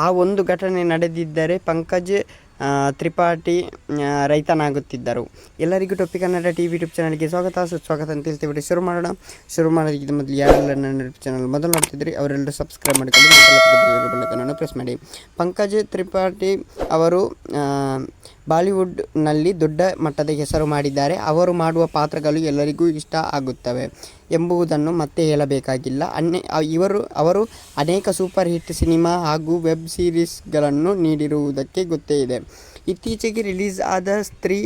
ಆ ಒಂದು ಘಟನೆ ನಡೆದಿದ್ದರೆ ಪಂಕಜ್ ತ್ರಿಪಾಠಿ ರೈತನಾಗುತ್ತಿದ್ದರು. ಎಲ್ಲರಿಗೂ ಟೊಪ್ಪಿ ಕನ್ನಡ ಟಿವಿ ಯೂಟ್ಯೂಬ್ ಚಾನಲ್ಗೆ ಸುಸ್ವಾಗತ ಅಂತ ಹೇಳ್ತೀವಿ. ಶುರು ಮಾಡೋದಕ್ಕಿಂತ ಮೊದಲು ಯಾರೆಲ್ಲ ನನ್ನ ಯೂಟ್ಯೂಬ್ ಚಾನಲ್ ಮೊದಲು ನೋಡ್ತಿದ್ರಿ ಅವರೆಲ್ಲರೂ ಸಬ್ಸ್ಕ್ರೈಬ್ ಮಾಡಿಕೊಂಡು ಪ್ರೆಸ್ ಮಾಡಿ. ಪಂಕಜ್ ತ್ರಿಪಾಠಿ ಅವರು ಬಾಲಿವುಡ್ನಲ್ಲಿ ದೊಡ್ಡ ಮಟ್ಟದ ಹೆಸರು ಮಾಡಿದ್ದಾರೆ. ಅವರು ಮಾಡುವ ಪಾತ್ರಗಳು ಎಲ್ಲರಿಗೂ ಇಷ್ಟ ಆಗುತ್ತವೆ ಎಂಬುದನ್ನು ಮತ್ತೆ ಹೇಳಬೇಕಾಗಿಲ್ಲ. ಅವರು ಅನೇಕ ಸೂಪರ್ ಹಿಟ್ ಸಿನಿಮಾ ಹಾಗೂ ವೆಬ್ ಸೀರೀಸ್ಗಳನ್ನು ನೀಡಿರುವುದಕ್ಕೆ ಗೊತ್ತೇ ಇದೆ. ಇತ್ತೀಚೆಗೆ ರಿಲೀಸ್ ಆದ ಸ್ತ್ರೀ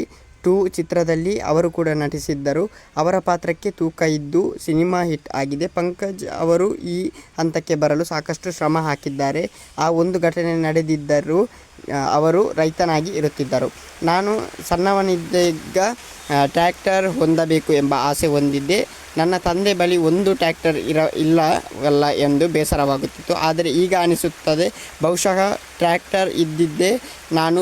2 ಚಿತ್ರದಲ್ಲಿ ಅವರು ಕೂಡ ನಟಿಸಿದ್ದರು. ಅವರ ಪಾತ್ರಕ್ಕೆ ತೂಕ ಇದ್ದು ಸಿನಿಮಾ ಹಿಟ್ ಆಗಿದೆ. ಪಂಕಜ್ ಅವರು ಈ ಹಂತಕ್ಕೆ ಬರಲು ಸಾಕಷ್ಟು ಶ್ರಮ ಹಾಕಿದ್ದಾರೆ. ಆ ಒಂದು ಘಟನೆ ನಡೆದಿದ್ದರೂ ಅವರು ರೈತನಾಗಿ ಇರುತ್ತಿದ್ದರು. ನಾನು ಸಣ್ಣವನಿದ್ದಾಗ ಟ್ರ್ಯಾಕ್ಟರ್ ಹೊಂದಬೇಕು ಎಂಬ ಆಸೆ ಹೊಂದಿದ್ದೆ. ನನ್ನ ತಂದೆ ಬಳಿ ಒಂದು ಟ್ರ್ಯಾಕ್ಟರ್ ಇಲ್ಲವಲ್ಲ ಎಂದು ಬೇಸರವಾಗುತ್ತಿತ್ತು. ಆದರೆ ಈಗ ಅನಿಸುತ್ತದೆ ಬಹುಶಃ ಟ್ರ್ಯಾಕ್ಟರ್ ಇದ್ದಿದ್ದೇ ನಾನು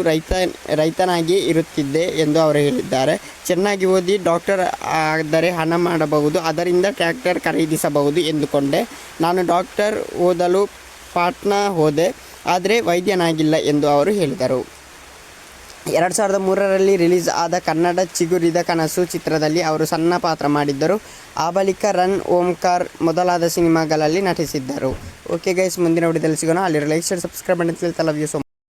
ರೈತನಾಗಿಯೇ ಇರುತ್ತಿದ್ದೆ ಎಂದು ಅವರು ಹೇಳಿದ್ದಾರೆ. ಚೆನ್ನಾಗಿ ಓದಿ ಡಾಕ್ಟರ್ ಆದರೆ ಹಣ ಮಾಡಬಹುದು, ಅದರಿಂದ ಟ್ರ್ಯಾಕ್ಟರ್ ಖರೀದಿಸಬಹುದು ಎಂದುಕೊಂಡೆ. ನಾನು ಡಾಕ್ಟರ್ ಓದಲು ಪಾಟ್ನಾ ಹೋದೆ, ಆದರೆ ವೈದ್ಯನಾಗಿಲ್ಲ ಎಂದು ಅವರು ಹೇಳಿದರು. 2003ರಲ್ಲಿ ರಿಲೀಸ್ ಆದ ಕನ್ನಡ ಚಿಗುರಿದ ಕನಸು ಚಿತ್ರದಲ್ಲಿ ಅವರು ಸಣ್ಣ ಪಾತ್ರ ಮಾಡಿದ್ದರು. ಆ ಬಳಿಕ ರನ್, ಓಂಕಾರ್ ಮೊದಲಾದ ಸಿನಿಮಾಗಳಲ್ಲಿ ನಟಿಸಿದ್ದರು. ಓಕೆ ಗೈಸ್, ಮುಂದಿನ ವಿಡಿಯೋದಲ್ಲಿ ಸಿಗೋಣ. ಅಲ್ಲಿ ಲೈಕ್, ಶೇರ್, ಸಬ್ಸ್ಕ್ರೈಬ್ ಮಾಡಿ ಅಂತ ಹೇಳ್ತಾ ಲವ್ ಯು ಸೊ ಮಚ್.